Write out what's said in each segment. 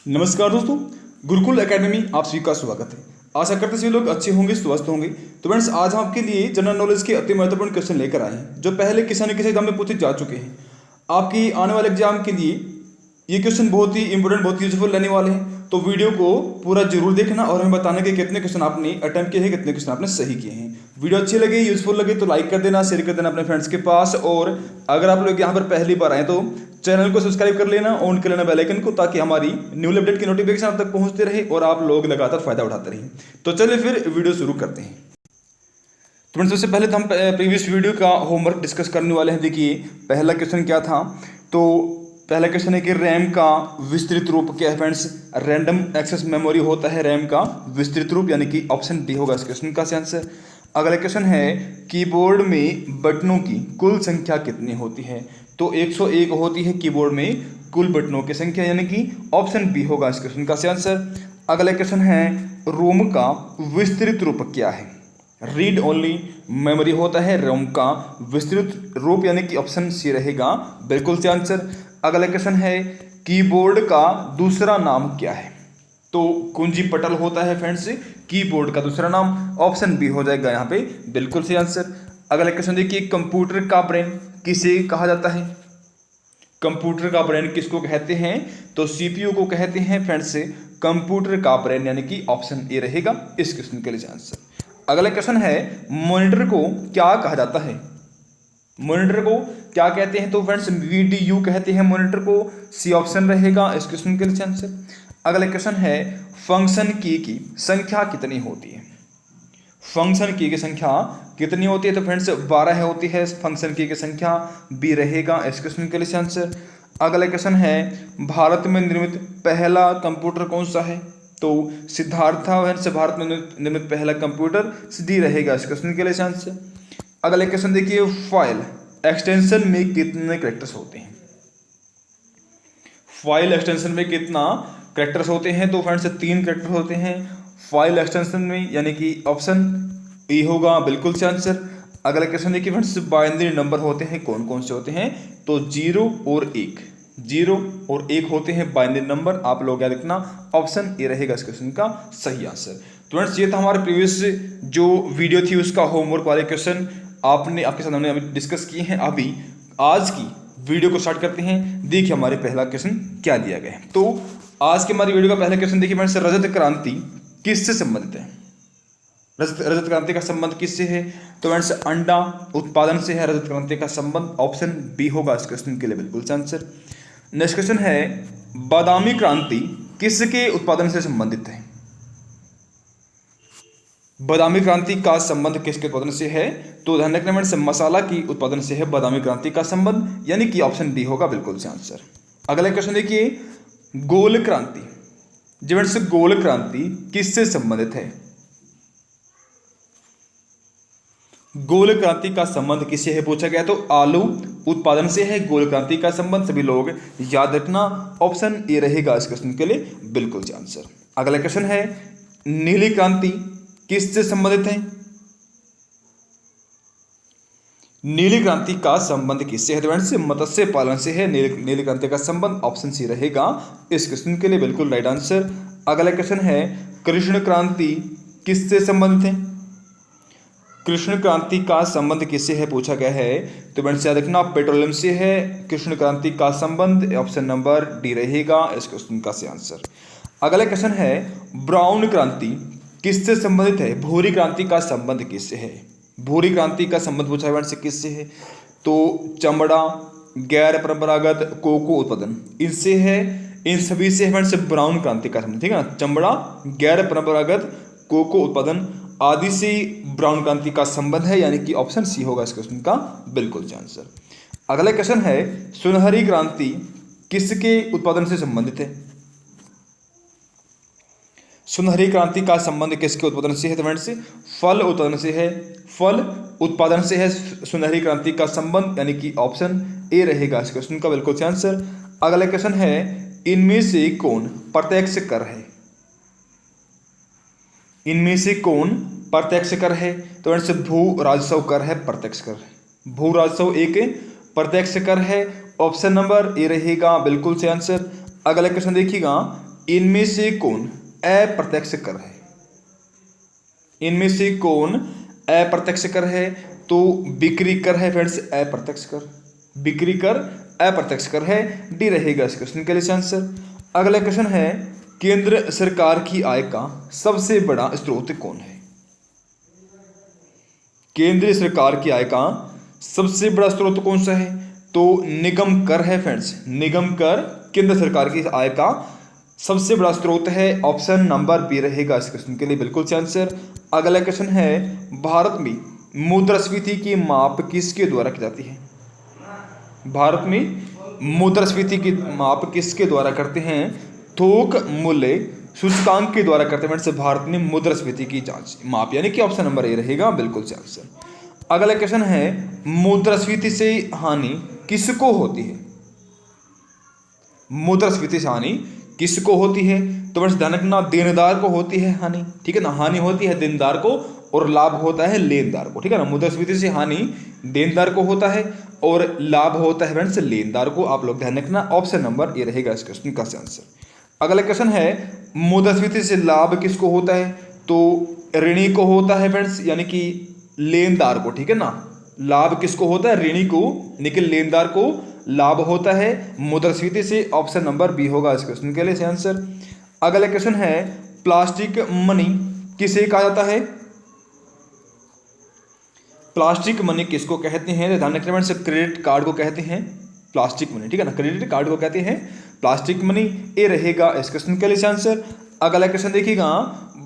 नमस्कार दोस्तों, गुरुकुल एकेडमी आप सभी का स्वागत है। आशा करते सभी लोग अच्छे होंगे, स्वस्थ होंगे। तो फ्रेंड्स, आज हम आपके लिए जनरल नॉलेज के अति महत्वपूर्ण क्वेश्चन लेकर आए हैं जो पहले किसी न किसी एग्जाम में पूछे जा चुके हैं। आपकी आने वाले एग्जाम के लिए ये क्वेश्चन बहुत ही इंपॉर्टेंट, बहुत ही यूजफुल रहने वाले हैं। तो वीडियो को पूरा जरूर देखना और हमें बताना कि कितने क्वेश्चन आपने अटेम्प्ट किए हैं, कितने क्वेश्चन आपने सही किए हैं। वीडियो अच्छी लगे, यूजफुल लगे तो लाइक कर देना, शेयर कर देना अपने फ्रेंड्स के पास। और अगर आप लोग यहाँ पर पहली बार आए तो चैनल को सब्सक्राइब कर लेना, ऑन कर लेना बेल आइकन को, ताकि हमारी न्यू अपडेट की नोटिफिकेशन आप तक पहुंचते रहे और आप लोग लगातार फायदा उठाते रहें। तो चलिए फिर वीडियो शुरू करते हैं। तो फ्रेंड्स, सबसे पहले तो हम प्रीवियस वीडियो का होमवर्क डिस्कस करने वाले हैं। देखिए पहला क्वेश्चन क्या था। तो पहला क्वेश्चन है कि रैम का विस्तृत रूप क्या है। फ्रेंड्स, रैंडम एक्सेस मेमोरी होता है रैम का विस्तृत रूप, यानी कि ऑप्शन डी होगा इस क्वेश्चन का आंसर। अगला क्वेश्चन है कीबोर्ड में बटनों की कुल संख्या कितनी होती है। तो 101 होती है कीबोर्ड में कुल बटनों की संख्या, यानी कि ऑप्शन बी होगा इस क्वेश्चन का आंसर। अगला क्वेश्चन है रोम का विस्तृत रूप क्या है। रीड ओनली मेमोरी होता है रोम का विस्तृत रूप, यानी कि ऑप्शन सी रहेगा बिल्कुल से आंसर। अगला क्वेश्चन है कीबोर्ड का दूसरा नाम क्या है। तो कुंजी पटल होता है फ्रेंड्स कीबोर्ड का दूसरा नाम, ऑप्शन बी हो जाएगा यहाँ पे बिल्कुल से आंसर। अगला क्वेश्चन देखिए, कंप्यूटर का ब्रेन किसे कहा जाता है। कंप्यूटर का ब्रेन किसको कहते हैं। तो सीपीयू को कहते हैं फ्रेंड्स कंप्यूटर का ब्रेन, यानी कि ऑप्शन ए रहेगा इस क्वेश्चन के लिए आंसर। अगला क्वेश्चन है मॉनिटर को क्या कहा जाता है। मॉनिटर को क्या कहते हैं। तो फ्रेंड्स वीडीयू कहते हैं मॉनिटर को, सी ऑप्शन रहेगा इस क्वेश्चन के लिए आंसर। अगला क्वेश्चन है फंक्शन की संख्या कितनी होती है। फंक्शन की संख्या कितनी होती है। तो फ्रेंड्स 12 होती है फंक्शन की संख्या, बी रहेगा इस क्वेश्चन के लिए आंसर। अगला क्वेश्चन है भारत में निर्मित पहला कंप्यूटर कौन सा है। तो सिद्धार्था वंश भारत में निर्मित पहला कंप्यूटर, डी रहेगा इस क्वेश्चन के लिए आंसर। अगला क्वेश्चन देखिए, फाइल एक्सटेंशन में कितने कैरेक्टर्स होते हैं। फाइल एक्सटेंशन में कितना कैरेक्टर्स होते हैं। तो फ्रेंड्स 3 कैरेक्टर होते हैं फाइल एक्सटेंशन में, यानी कि ऑप्शन ए होगा बिल्कुल से आंसर। अगला क्वेश्चन देखिए फ्रेंड्स, बाइनरी नंबर होते हैं कौन कौन से होते हैं। तो 0 और 1 होते हैं बाइनरी नंबर, आप लोग याद रखना ऑप्शन ए रहेगा इस क्वेश्चन का सही आंसर। तो फ्रेंड्स ये था हमारे प्रीवियस जो वीडियो थी उसका होमवर्क वाले क्वेश्चन आपके साथ हमने अभी डिस्कस किए हैं। अभी आज की वीडियो को स्टार्ट करते हैं। देखिए हमारे पहला क्वेश्चन क्या दिया गया है। तो आज के हमारी वीडियो का पहला क्वेश्चन देखिए फ्रेंड्स, रजत क्रांति किससे संबंधित है। रजत क्रांति का संबंध किससे है। तो फ्रेंड्स अंडा उत्पादन से है रजत क्रांति का संबंध, ऑप्शन बी होगा इस क्वेश्चन के लिए बिल्कुल आंसर। नेक्स्ट क्वेश्चन है बादामी क्रांति किसके उत्पादन से संबंधित है। बादामी क्रांति का संबंध किसके उत्पादन से है। तो ध्यान रखना फ्रेंड्स, मसाला की उत्पादन से है बादामी क्रांति का संबंध, यानी कि ऑप्शन डी होगा बिल्कुल से आंसर। अगला क्वेश्चन देखिए, गोल क्रांति, फ्रेंड्स गोल क्रांति किससे संबंधित है। गोल क्रांति का संबंध किससे है पूछा गया। तो आलू उत्पादन से है गोल क्रांति का संबंध, सभी लोग याद रखना ऑप्शन ए रहेगा इस क्वेश्चन के लिए बिल्कुल से आंसर। अगला क्वेश्चन है नीली क्रांति किससे संबंधित है। नीली क्रांति का संबंध किससे है। फ्रेंड्स मत्स्य पालन से है नीली क्रांति का संबंध, ऑप्शन सी रहेगा इस क्वेश्चन के लिए बिल्कुल राइट आंसर। अगला क्वेश्चन है कृष्ण क्रांति किससे संबंधित है। कृष्ण क्रांति का संबंध किससे है पूछा गया है। तो फ्रेंड्स याद रखना पेट्रोलियम से है कृष्ण क्रांति का संबंध, ऑप्शन नंबर डी रहेगा इस क्वेश्चन का सही आंसर। अगला क्वेश्चन है ब्राउन क्रांति किससे संबंधित है। भूरी क्रांति का संबंध किससे है। भूरी क्रांति का संबंध पूछा फ्रेंड्स किससे है। तो चमड़ा, गैर परंपरागत कोको उत्पादन, इनसे है, इन सभी से फ्रेंड्स ब्राउन क्रांति का संबंध, ठीक है ना। चमड़ा, गैर परंपरागत कोको उत्पादन आदि से ब्राउन क्रांति का संबंध है, यानी कि ऑप्शन सी होगा इस क्वेश्चन का बिल्कुल आंसर। अगला क्वेश्चन है सुनहरी क्रांति किसके उत्पादन से संबंधित है। सुनहरी क्रांति का संबंध किसके उत्पादन से है। तो फ्रेंड्स फल उत्पादन से है, फल उत्पादन से है सुनहरी क्रांति का संबंध, यानी कि ऑप्शन ए रहेगा इस क्वेश्चन का बिल्कुल आंसर। अगला क्वेश्चन है इनमें से कौन प्रत्यक्ष कर है। इनमें से कौन प्रत्यक्ष कर है। तो फ्रेंड्स भू राजस्व कर है प्रत्यक्ष कर। भू राजस्व एक प्रत्यक्ष कर है, ऑप्शन नंबर ए रहेगा बिल्कुल से आंसर। अगला क्वेश्चन देखिएगा, इनमें से कौन अप्रत्यक्ष कर है? इनमें से कौन अप्रत्यक्ष कर है? तो बिक्री कर है फ्रेंड्स, अप्रत्यक्ष कर। बिक्री कर अप्रत्यक्ष कर है, डी रहेगा इस क्वेश्चन के लिए आंसर। अगला क्वेश्चन है, केंद्र सरकार की आय का सबसे बड़ा स्रोत कौन है? केंद्र सरकार की आय का सबसे बड़ा स्रोत कौन सा है? तो निगम कर है फ्रेंड्स, निगम कर केंद्र सरकार की आय का सबसे बड़ा स्रोत है। ऑप्शन नंबर बी रहेगा इस क्वेश्चन के लिए बिल्कुल से आंसर। अगला क्वेश्चन है, भारत में मुद्रास्फीति की माप किसके द्वारा की जाती है? भारत में मुद्रास्फीति की माप किसके द्वारा करते हैं? थोक मूल्य सूचकांक के द्वारा करते हैं। भारत में मुद्रास्फीति की जांच माप, यानी कि ऑप्शन नंबर ए रहेगा बिल्कुल से आंसर। अगला क्वेश्चन है, मुद्रास्फीति से हानि किसको होती है? मुद्रास्फीति से हानि किसको होती है? तो बस ध्यान रखना, देनदार को होती है हानि, ठीक है ना। हानि होती है देनदार को और लाभ होता है लेनदार को, ठीक है ना। मुद्रास्फीति से हानि देनदार को होता है और लाभ होता है फ्रेंड्स लेनदार को। आप लोग ध्यान रखना, ऑप्शन नंबर ए रहेगा इस क्वेश्चन का आंसर। अगला क्वेश्चन है, मुद्रास्फीति से लाभ किसको होता है? तो ऋणी को होता है फ्रेंड्स, यानी कि लेनदार को, ठीक है ना। लाभ किसको होता है? ऋणी को, लेकिन लेनदार को लाभ होता है मुद्रास्फीति से। ऑप्शन नंबर बी होगा इस क्वेश्चन के लिए आंसर। अगला क्वेश्चन है, प्लास्टिक मनी किसे कहा जाता है? प्लास्टिक मनी किसको कहते हैं? ध्यान रखना, क्रेडिट कार्ड को कहते हैं प्लास्टिक मनी, ठीक है ना। क्रेडिट कार्ड को कहते हैं प्लास्टिक मनी, ए रहेगा इस क्वेश्चन के लिए आंसर। अगला क्वेश्चन देखिएगा,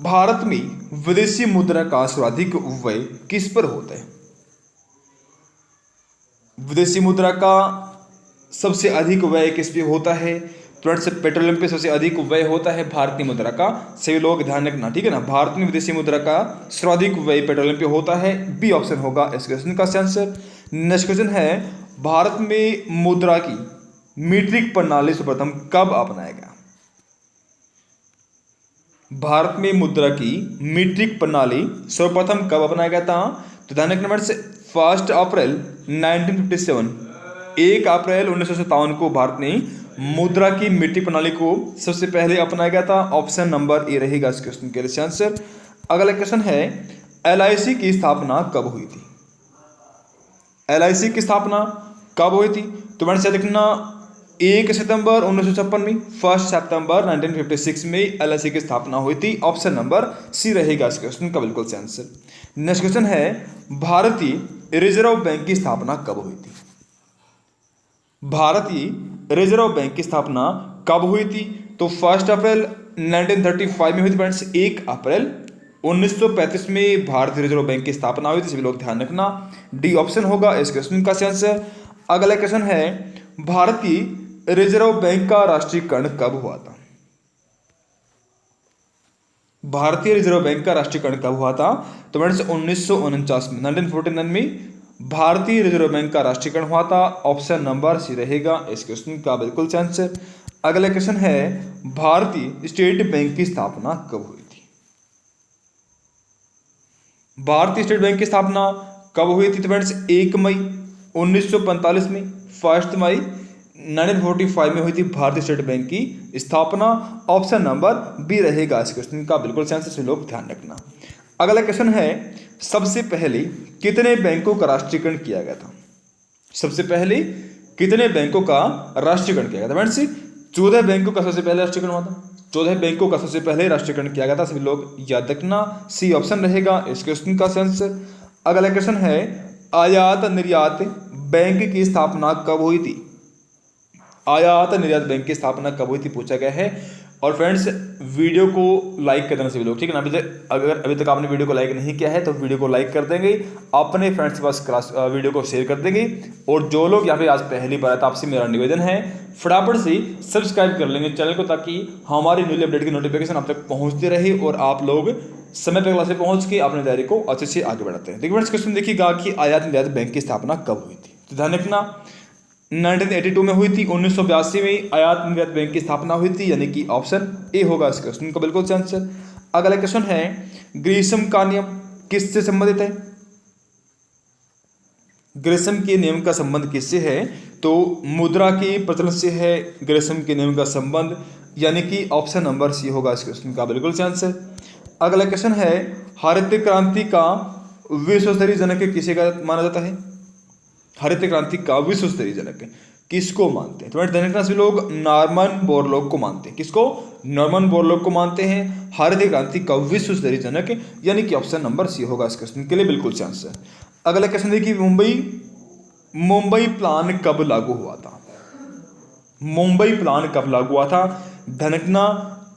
भारत में विदेशी मुद्रा का सर्वाधिक व्यय किस पर होता है? विदेशी मुद्रा का सबसे अधिक व्यय किस पे होता है? फ्रेंड्स पेट्रोलियम पे सबसे अधिक व्यय होता है भारतीय मुद्रा का, सभी लोग ध्यान रखना, ठीक है ना। भारत में विदेशी मुद्रा का सर्वाधिक व्यय पेट्रोलियम पे होता है, बी ऑप्शन होगा इस क्वेश्चन का आंसर। नेक्स्ट क्वेश्चन है, भारत में मुद्रा की मीट्रिक प्रणाली सर्वप्रथम कब अपनाया गया? भारत में मुद्रा की मीट्रिक प्रणाली सर्वप्रथम कब अपनाया गया था? तो ध्यान रखना, 1 अप्रैल 1957, 1 अप्रैल 1957 को भारत ने मुद्रा की मीट्रिक प्रणाली को सबसे पहले अपनाया गया था। ऑप्शन नंबर ए रहेगा इस क्वेश्चन के लिए आंसर। अगला क्वेश्चन है, LIC की स्थापना कब हुई थी? LIC की स्थापना कब हुई थी? तो मैंने से देखना, 1 सितंबर 1956 में, 1 सितंबर 1956 में LIC की स्थापना हुई थी। ऑप्शन नंबर सी रहेगा इस क्वेश्चन का बिल्कुल से आंसर। नेक्स्ट क्वेश्चन है, भारतीय रिजर्व बैंक की स्थापना कब हुई थी? भारतीय रिजर्व बैंक की स्थापना कब हुई थी? तो 1 अप्रैल 1935 में हुई थी फ्रेंड्स। 1 अप्रैल 1935 में भारतीय रिजर्व बैंक की स्थापना हुई थी, सभी लोग ध्यान रखना, डी ऑप्शन होगा इस क्वेश्चन का आंसर। अगला क्वेश्चन है, भारतीय रिजर्व बैंक का राष्ट्रीयकरण कब हुआ था? भारतीय रिजर्व बैंक का राष्ट्रीयकरण कब हुआ था? तो फ्रेंड्स 1949 में, 1949 में भारतीय रिजर्व बैंक का राष्ट्रीयकरण हुआ था। ऑप्शन नंबर सी रहेगा इस क्वेश्चन का बिल्कुल से आंसर। अगला क्वेश्चन है, भारतीय स्टेट बैंक की स्थापना कब हुई थी? भारतीय स्टेट बैंक की स्थापना कब हुई थी? तो फ्रेंड्स 1 मई 1945 में, 1 मई 1945 में हुई थी भारतीय स्टेट बैंक की स्थापना। ऑप्शन नंबर बी रहेगा इस क्वेश्चन का बिल्कुल से आंसर, से लोग ध्यान रखना। अगला क्वेश्चन है, सबसे पहले कितने बैंकों का राष्ट्रीयकरण किया गया था? सबसे पहले कितने बैंकों का राष्ट्रीयकरण किया गया था? फ्रेंड्स 14 बैंकों का सबसे पहले राष्ट्रीयकरण हुआ था। 14 बैंकों का सबसे पहले राष्ट्रीयकरण किया गया था, सभी लोग याद रखना, सी ऑप्शन रहेगा इस क्वेश्चन का आंसर। अगला क्वेश्चन है, आयात निर्यात बैंक की स्थापना कब हुई थी? आयात निर्यात बैंक की स्थापना कब हुई थी पूछा गया है। और फ्रेंड्स वीडियो को लाइक कर देना सभी लोग, ठीक है ना। अभी तक आपने वीडियो को लाइक नहीं किया है तो वीडियो को लाइक कर देंगे, अपने फ्रेंड्स के पास वीडियो को शेयर कर देंगे। और जो लोग यहाँ पे आज पहली बार आए तो आपसे मेरा निवेदन है, फटाफट से सब्सक्राइब कर लेंगे चैनल को, ताकि हमारी न्यूली अपडेट की नोटिफिकेशन आप तक पहुँचती रहे और आप लोग समय पर क्लास में पहुँच के अपनी तैयारी को अच्छे से आगे बढ़ाते हैं। देखिए फ्रेंड्स, क्वेश्चन देखिएगा कि आयात निर्यात बैंक की स्थापना कब हुई थी? तो ध्यान रखना, 1982 में हुई थी। 1982 में आयात निर्यात बैंक की स्थापना हुई थी, यानी कि ऑप्शन ए होगा इस क्वेश्चन का बिल्कुल से आंसर। अगला क्वेश्चन है, ग्रीष्म का नियम किससे संबंधित है? ग्रीष्म के नियम का संबंध किससे है? तो मुद्रा के प्रचलन से है ग्रीष्म के नियम का संबंध। यानी कि ऑप्शन नंबर सी होगा इस क्वेश्चन का बिल्कुल सही आंसर। अगला क्वेश्चन है, हरित क्रांति का विश्व स्तरीय जनक किसे का माना जाता है? हरित क्रांति का विश्व स्तरीय जनक किसको मानते हैं? तो ध्यान सभी लोग नॉर्मन बोरलॉग को मानते हैं। किसको? नॉर्मन बोरलॉग को मानते हैं हरित क्रांति का विश्व स्तरीय जनक, यानी कि ऑप्शन नंबर सी होगा इस क्वेश्चन के लिए बिल्कुल सही आंसर। अगला क्वेश्चन देखिए, मुंबई प्लान कब लागू हुआ था? मुंबई प्लान कब लागू हुआ था? धनकना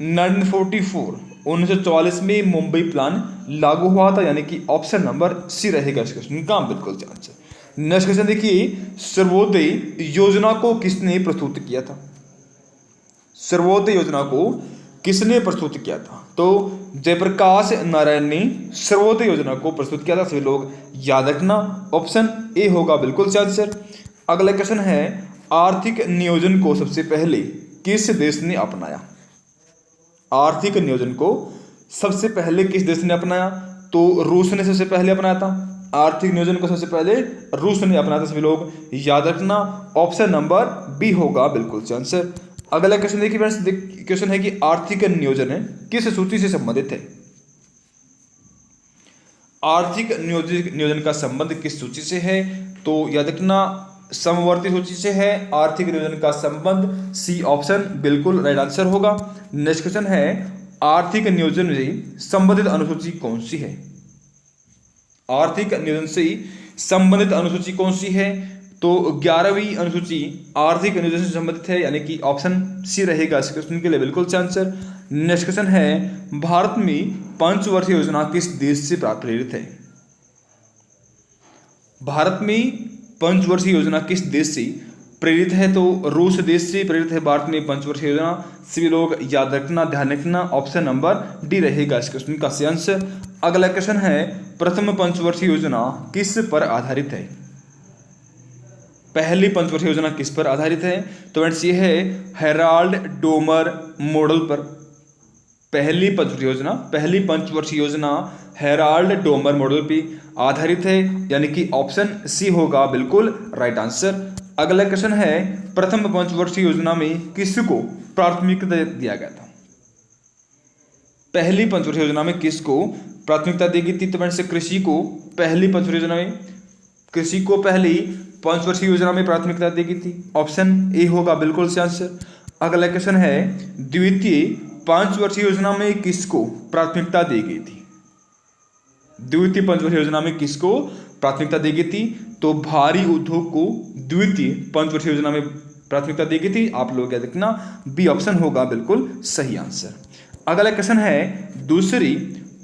1944 1944 में मुंबई प्लान लागू हुआ था, यानी कि ऑप्शन नंबर सी रहेगा इस क्वेश्चन का बिल्कुल सही आंसर। नेक्स्ट क्वेश्चन देखिए, सर्वोदय योजना को किसने प्रस्तुत किया था? सर्वोदय योजना को किसने प्रस्तुत किया था? तो जयप्रकाश नारायण ने सर्वोदय योजना को प्रस्तुत किया था। सभी लोग याद रखना, ऑप्शन ए होगा बिल्कुल सही आंसर। अगला क्वेश्चन है, आर्थिक नियोजन को सबसे पहले किस देश ने अपनाया? आर्थिक नियोजन को सबसे पहले किस देश ने अपनाया? तो रूस ने सबसे पहले अपनाया था। आर्थिक नियोजन को सबसे पहले रूस ने अपनाया था। सभी लोग याद रखना, ऑप्शन नंबर बी होगा बिल्कुल सही आंसर। अगला क्वेश्चन देखिए फ्रेंड्स, क्वेश्चन है कि आर्थिक नियोजन है किस सूची से संबंधित है? आर्थिक नियोजन का संबंध किस सूची से है? तो याद रखना, समवर्ती सूची से है आर्थिक नियोजन का संबंध। सी ऑप्शन बिल्कुल राइट आंसर होगा। नेक्स्ट क्वेश्चन है, आर्थिक नियोजन से संबंधित अनुसूची कौन सी है? आर्थिक नियोजन से संबंधित अनुसूची कौन सी है? तो 11वीं अनुसूची आर्थिक नियोजन से संबंधित है, यानी कि ऑप्शन सी रहेगा इस क्वेश्चन के लिए बिल्कुल सही आंसर। नेक्स्ट क्वेश्चन है, भारत में पंचवर्षीय योजना किस देश से प्रेरित है? भारत में पंचवर्षीय योजना किस देश से प्रेरित है? तो रूस देश से प्रेरित है भारत में पंचवर्षीय योजना। सभी लोग याद रखना, ध्यान रखना, ऑप्शन नंबर डी रहेगा इस क्वेश्चन का सही आंसर। अगला क्वेश्चन है, प्रथम पंचवर्षीय योजना किस पर आधारित है? पहली पंचवर्षीय योजना किस पर आधारित है? तो फ्रेंड्स ये है हेराल्ड डोमर मॉडल पर। पहली पंचवर्षीय योजना हेराल्ड डोमर मॉडल पर आधारित है, यानी कि ऑप्शन सी होगा बिल्कुल राइट आंसर। अगला क्वेश्चन है, प्रथम पंचवर्षीय योजना में किसको प्राथमिकता दिया गया था? पहली पंचवर्षीय योजना में किसको प्राथमिकता दी गई थी? तो फ्रेंड्स कृषि को पहली पंचवर्षीय योजना में प्राथमिकता दी गई थी। ऑप्शन ए होगा बिल्कुल सही आंसर। अगला क्वेश्चन है, द्वितीय पंचवर्षीय योजना में किसको प्राथमिकता दी गई थी? द्वितीय पंचवर्षीय योजना में किसको प्राथमिकता दी गई थी? तो भारी उद्योग को द्वितीय पंचवर्षीय योजना में प्राथमिकता दी गई थी। आप लोग याद रखना, बी ऑप्शन होगा बिल्कुल सही आंसर। अगला क्वेश्चन है, दूसरी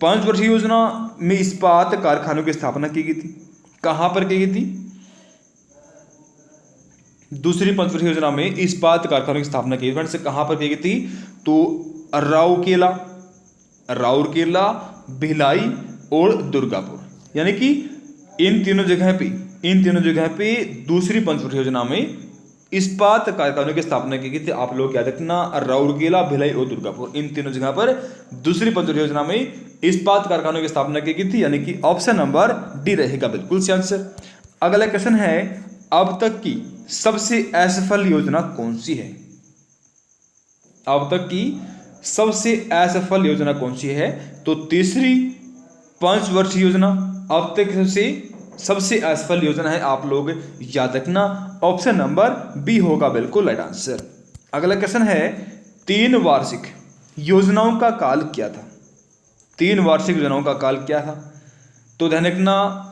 पंचवर्षीय योजना में इस्पात कारखानों की स्थापना की गई थी। कहां पर की गई थी? दूसरी पंचवर्षीय योजना में इस्पात कारखानों की स्थापना की गई, कहां पर की गई थी? तो राउरकेला, भिलाई और दुर्गापुर, यानी कि इन तीनों जगह पे दूसरी पंचवर्षीय योजना में इस्पात कारखानों की स्थापना की गई थी। आप लोग याद रखना, राउरकेला, भिलाई और दुर्गापुर, इन तीनों जगह पर दूसरी पंचवर्षीय योजना में इस्पात कारखानों की स्थापना की गई थी, यानी कि ऑप्शन नंबर डी रहेगा बिल्कुल सही आंसर। अगला क्वेश्चन है, अब तक की सबसे असफल योजना कौन सी है? अब तक की सबसे असफल योजना कौन सी है? तो तीसरी पंचवर्षीय योजना अब तक सबसे असफल योजना है। आप लोग याद रखना, ऑप्शन नंबर बी होगा बिल्कुल राइट आंसर। अगला क्वेश्चन है, 3 वार्षिक योजनाओं का काल क्या था? 3 वार्षिक योजनाओं का काल क्या था? तो ध्यान रखना,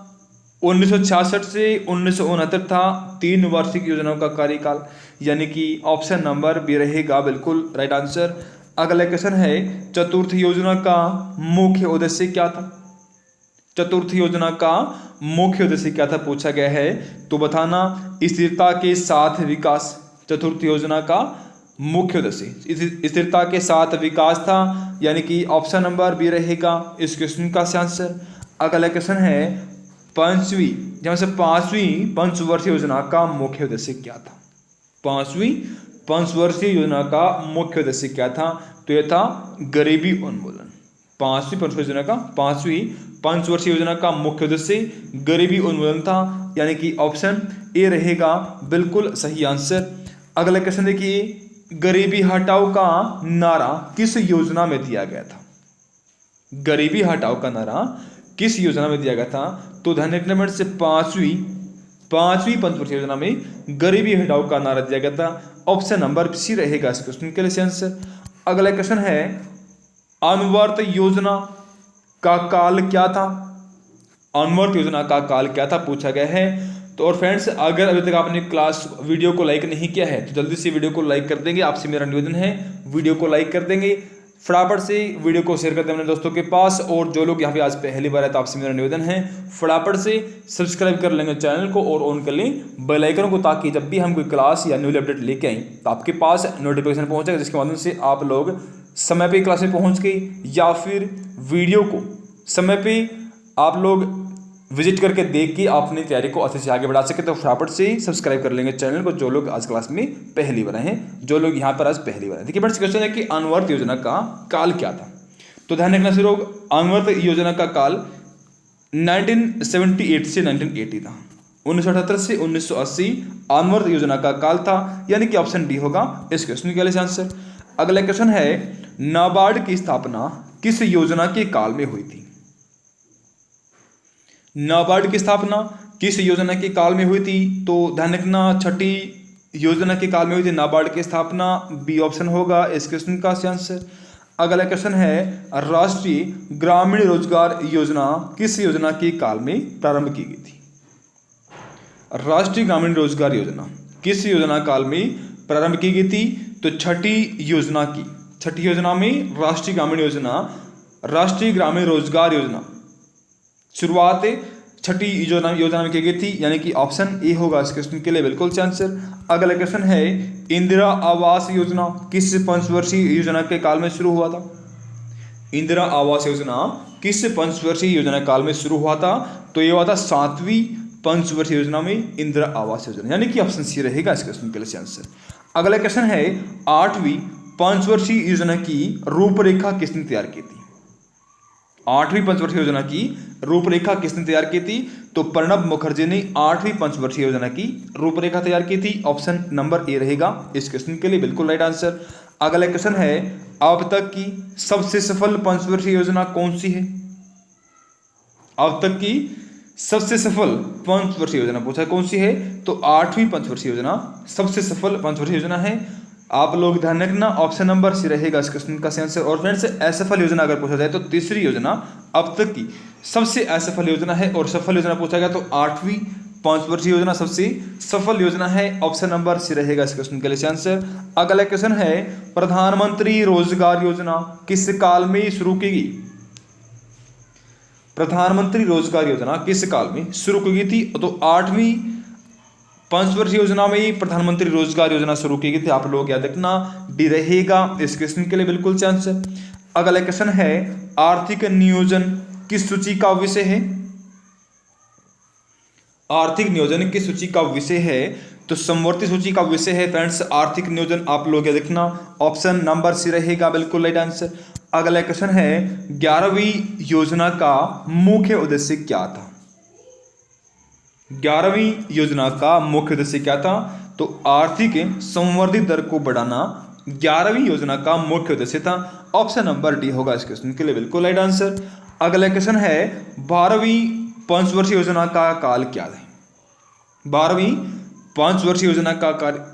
1966 से 1969 था 3 वार्षिक योजनाओं का कार्यकाल, यानी कि ऑप्शन नंबर बी रहेगा बिल्कुल राइट आंसर। अगला क्वेश्चन है, चतुर्थ योजना का मुख्य उद्देश्य क्या था? चतुर्थ योजना का मुख्य उद्देश्य क्या था पूछा गया है, तो बताना। स्थिरता के साथ विकास, चतुर्थ योजना का मुख्य उद्देश्य स्थिरता के साथ विकास था, यानी कि ऑप्शन नंबर बी रहेगा इस क्वेश्चन का आंसर। अगला क्वेश्चन है, पांचवी पंचवर्षीय योजना का मुख्य उद्देश्य क्या था? पांचवी पंचवर्षीय योजना का मुख्य उद्देश्य क्या था? तो यह था गरीबी उन्मूलन। पांचवी पंचवर्षीय योजना का मुख्य उद्देश्य गरीबी उन्मूलन था, यानी कि ऑप्शन ए रहेगा बिल्कुल सही आंसर। अगला क्वेश्चन देखिए, गरीबी हटाओ का नारा किस योजना में दिया गया था? गरीबी हटाओ का नारा किस योजना में दिया गया था? तो ध्यान रखना फ्रेंड्स से पांचवी पंचवर्षीय योजना में गरीबी हटाओ का नारा दिया गया था। ऑप्शन नंबर सी रहेगा इस क्वेश्चन के लिए आंसर। अगला क्वेश्चन है अनवर्त योजना का काल क्या था? अनवर्त योजना का काल क्या था पूछा गया है। तो और फ्रेंड्स अगर अभी तक आपने वीडियो को लाइक नहीं किया है तो जल्दी से वीडियो को लाइक कर देंगे। आपसे मेरा निवेदन है वीडियो को लाइक कर देंगे, फटाफट से वीडियो को शेयर कर दें अपने दोस्तों के पास। और जो लोग यहाँ पे आज पहली बार है तो आपसे मेरा निवेदन है फटाफट से सब्सक्राइब कर लेंगे चैनल को और ऑन कर लें बेल आइकन को, ताकि जब भी हम कोई क्लास या न्यू अपडेट लेके आएँ तो आपके पास नोटिफिकेशन पहुँचेगा, जिसके माध्यम से आप लोग समय पे क्लास में पहुँच गई या फिर वीडियो को समय पे आप लोग विजिट करके देख के अपनी तैयारी को अच्छे से आगे बढ़ा सके। तो फटाफट से सब्सक्राइब कर लेंगे चैनल को जो लोग आज क्लास में पहली बार हैं, जो लोग यहाँ पर आज पहली बार हैं। देखिए फ्रेंड्स क्वेश्चन है कि अनवर्त योजना का काल क्या था? तो ध्यान रखना सिर्फ अनवर्त योजना का काल 1978 से 1980 था। 1978 से 1980 अनवर्त योजना का काल था, यानी कि ऑप्शन डी होगा इस क्वेश्चन के लिए आंसर। अगला क्वेश्चन है नाबार्ड की स्थापना किस योजना के काल में हुई थी? नाबार्ड की स्थापना किस योजना के काल में हुई थी? तो ध्यान रखना छठी योजना के काल में हुई थी नाबार्ड की स्थापना, बी ऑप्शन होगा इस क्वेश्चन का आंसर। अगला क्वेश्चन है राष्ट्रीय ग्रामीण रोजगार योजना किस योजना के काल में प्रारंभ की गई थी? राष्ट्रीय ग्रामीण रोजगार योजना किस योजना काल में प्रारंभ की गई थी? तो छठी योजना में राष्ट्रीय ग्रामीण रोजगार योजना शुरुआत छठी योजना में की गई थी, यानी कि ऑप्शन ए होगा इस क्वेश्चन के लिए बिल्कुल से आंसर। अगला क्वेश्चन है इंदिरा आवास योजना किस पंचवर्षीय योजना के काल में शुरू हुआ था? इंदिरा आवास योजना किस पंचवर्षीय योजना काल में शुरू हुआ था? तो ये हुआ था 7वीं पंचवर्षीय योजना में इंदिरा आवास योजना, यानी कि ऑप्शन सी रहेगा इस क्वेश्चन के लिए आंसर। अगला क्वेश्चन है 8वीं पंचवर्षीय योजना की रूपरेखा किसने तैयार की थी? 8वीं पंचवर्षीय योजना की रूपरेखा किसने तैयार की थी? तो प्रणब मुखर्जी ने 8वीं पंचवर्षीय योजना की रूपरेखा तैयार की थी। ऑप्शन नंबर ए रहेगा इस क्वेश्चन के लिए बिल्कुल राइट आंसर। अगला क्वेश्चन है अब तक की सबसे सफल पंचवर्षीय योजना कौन सी है? अब तक की सबसे सफल पंचवर्षीय योजना पूछा कौन सी है? तो 8वीं पंचवर्षीय योजना सबसे सफल पंचवर्षीय योजना है। आप लोग ध्यान रखना ऑप्शन नंबर सी रहेगा इस क्वेश्चन का आंसर। और फ्रेंड्स असफल योजना अगर पूछा जाए तो तीसरी योजना अब तक की सबसे असफल योजना है, और सफल योजना पूछा गया तो 8वीं पंचवर्षीय योजना सबसे सफल योजना है। ऑप्शन नंबर सी रहेगा इस क्वेश्चन के लिए आंसर। अगला क्वेश्चन है प्रधानमंत्री रोजगार योजना किस काल में शुरू की गई? प्रधानमंत्री रोजगार योजना किस काल में शुरू की गई थी? तो 8वीं पंचवर्षीय योजना में प्रधानमंत्री रोजगार योजना शुरू की गई थी। आप लोग याद रखना डी रहेगा इस क्वेश्चन के लिए बिल्कुल से आंसर। अगला क्वेश्चन है आर्थिक नियोजन किस सूची का विषय है? आर्थिक नियोजन किस सूची का विषय है? तो समवर्ती सूची का विषय है फ्रेंड्स आर्थिक नियोजन। आप लोग याद रखना ऑप्शन नंबर सी रहेगा बिल्कुल राइट आंसर। अगला क्वेश्चन है 11वीं योजना का मुख्य उद्देश्य क्या था? 11वीं योजना का मुख्य उद्देश्य क्या था? तो आर्थिक संवर्धित दर को बढ़ाना 11वीं योजना का मुख्य उद्देश्य था। ऑप्शन नंबर डी होगा इस क्वेश्चन के लिए बिल्कुल राइट आंसर। अगला क्वेश्चन है 12वीं पंचवर्षीय योजना का काल क्या है? 12वीं पंचवर्षीय योजना का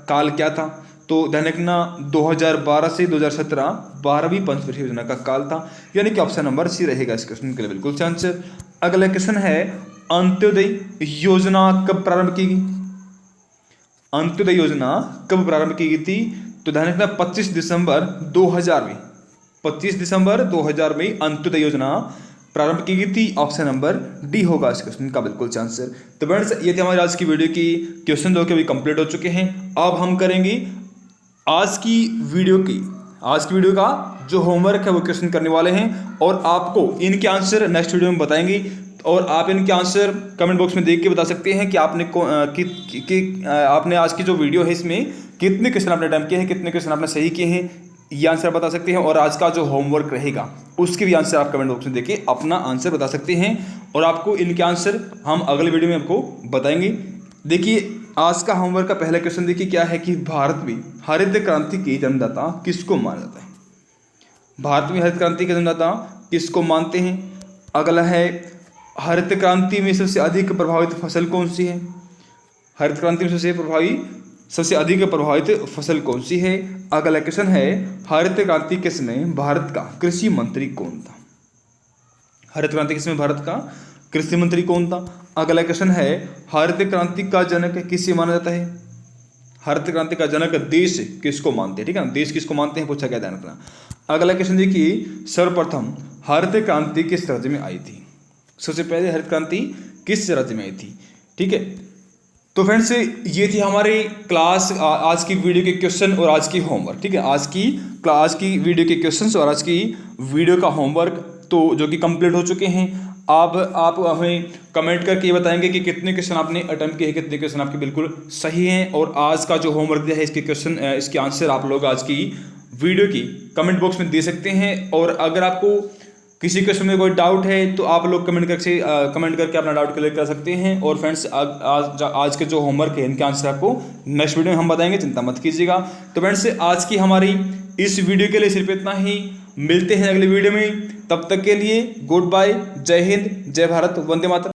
काल क्या था? तो ध्यान रखना 2012 से 2017 12वीं पंचवर्षीय योजना का काल था, यानी कि ऑप्शन नंबर सी रहेगा इस क्वेश्चन के लिए बिल्कुल से आंसर। अगला क्वेश्चन है अंत्योदय योजना कब प्रारंभ की गई? अंत्योदय योजना कब प्रारंभ की गई थी? तो ध्यान रखना 25 दिसंबर 2000 में 25 दिसंबर 2000 में अंत्योदय योजना प्रारंभ की गई थी। ऑप्शन नंबर डी होगा इस क्वेश्चन का बिल्कुल से आंसर। तो फ्रेंड्स ये थे हमारे आज की वीडियो की क्वेश्चन दो के भी कंप्लीट हो चुके हैं। अब हम करेंगे आज की वीडियो का जो होमवर्क है वो क्वेश्चन करने वाले हैं, और आपको इनके आंसर नेक्स्ट वीडियो में बताएंगे। और आप इनके आंसर कमेंट बॉक्स में देख के बता सकते हैं कि आपने आज की जो वीडियो है इसमें कितने क्वेश्चन आपने अटेम्प्ट किए हैं, कितने क्वेश्चन आपने सही किए हैं, ये आंसर बता सकते हैं। और आज का जो होमवर्क रहेगा उसके भी आंसर आप कमेंट बॉक्स में देख के अपना आंसर बता सकते हैं, और आपको इनके आंसर हम अगले वीडियो में आपको बताएंगे। देखिए आज का होमवर्क का पहला क्वेश्चन देखिए क्या है कि भारत में हरित क्रांति के जन्मदाता किसको माना जाता है। भारत में हरित क्रांति के जन्मदाता किसको मानते हैं। अगला है हरित क्रांति में सबसे अधिक प्रभावित फसल कौन सी है। हरित क्रांति में सबसे अधिक प्रभावित फसल कौन सी है। अगला क्वेश्चन है हरित क्रांति के समय भारत का कृषि मंत्री कौन था। हरित क्रांति के समय भारत का कृषि मंत्री कौन था। अगला क्वेश्चन है हरित क्रांति का जनक किसे माना जाता है। हरित क्रांति का जनक देश किसको मानते हैं, ठीक है ना, देश किसको मानते हैं पूछा गया, ध्यान रखना। अगला क्वेश्चन देखिए सर्वप्रथम हरित क्रांति किस राज्य में आई थी। सबसे पहले हरित क्रांति किस राज्य में आई थी, ठीक है। तो फ्रेंड्स ये थी हमारी क्लास आज की वीडियो के क्वेश्चन और आज की होमवर्क, ठीक है। आज की वीडियो के क्वेश्चंस और आज की वीडियो का होमवर्क तो जो कि कंप्लीट हो चुके हैं। आप हमें कमेंट करके ये बताएंगे कि कितने क्वेश्चन आपने अटेम्प्ट किए, कितने क्वेश्चन आपके बिल्कुल सही हैं। और आज का जो होमवर्क दिया है इसके आंसर आप लोग आज की वीडियो की कमेंट बॉक्स में दे सकते हैं। और अगर आपको किसी क्वेश्चन में कोई डाउट है तो आप लोग कमेंट करके अपना डाउट क्लियर कर सकते हैं। और फ्रेंड्स आज के जो होमवर्क है इनके आंसर आपको नेक्स्ट वीडियो में हम बताएंगे, चिंता मत कीजिएगा। तो फ्रेंड्स आज की हमारी इस वीडियो के लिए सिर्फ इतना ही। मिलते हैं अगली वीडियो में, तब तक के लिए गुड बाय, जय हिंद, जय भारत, वंदे मातरम।